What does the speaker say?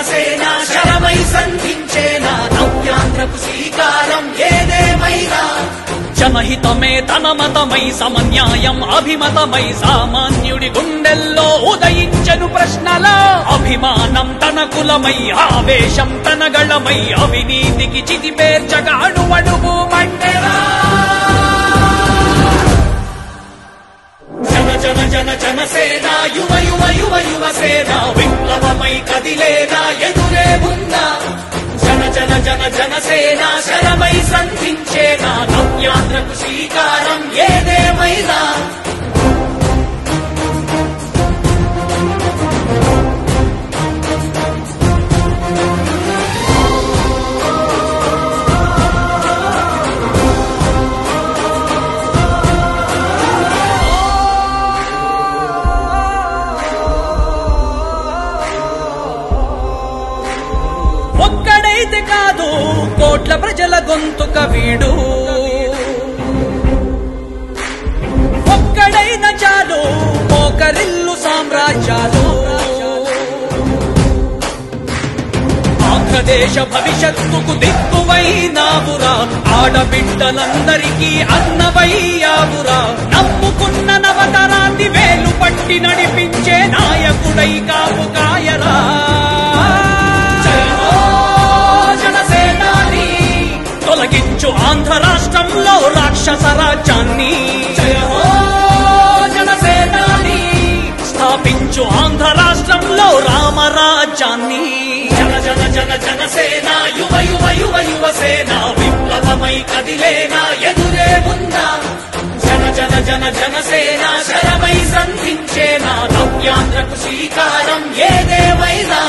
జనసేన శరమై సంధించేనా నవ్యాంధ్రకు శ్రీకారం ఏదేమైనా జనహితమే తన మతమై సమన్యాయం అభిమతమై సామాన్యుడి గుండెల్లో ఉదయించెను ప్రశ్నల అభిమానం తన కులమై ఆవేశం తన గళమై అవినీతికి చితిపేర్చగా అడువడుగు మండెరా జన జన జన జనసేన యువ యువ యువ యువసేన విప్లవమై కదిలేనా ఎదురే ఉందా జన జన జన జనసేన శరమై సంధించేనా నవ్యాంధ్రకు శ్రీకారం ఏదేమైనా ఒక్కడైతే కాదు కోట్ల ప్రజల గొంతుక వీడు ఒక్కడైన చాలు మోకరిల్లు సామ్రాజ్యాలు ఆంధ్రదేశ భవిష్యత్తుకు దిక్కువైనావురా ఆడబిడ్డలందరికీ అన్నవయ్యావురా నమ్ముకున్న నవతరాన్ని వేలు పట్టి నడిపించే నాయకుడై కాపు కాయరా తొలగించు ఆంధ్ర రాష్ట్రంలో రాక్షస రాజ్యాన్ని జయ హో జనసేనాని స్థాపించు ఆంధ్ర రాష్ట్రంలో రామరాజ్యాన్ని జన జన జన జనసేన యువ యువ యువ యువసేన విప్లవమై కదిలేనా ఎదురే ఉందా జన జన జన జనసేన శరమై సంధించేనా నవ్యాంధ్రకు శ్రీకారం ఏదేమైనా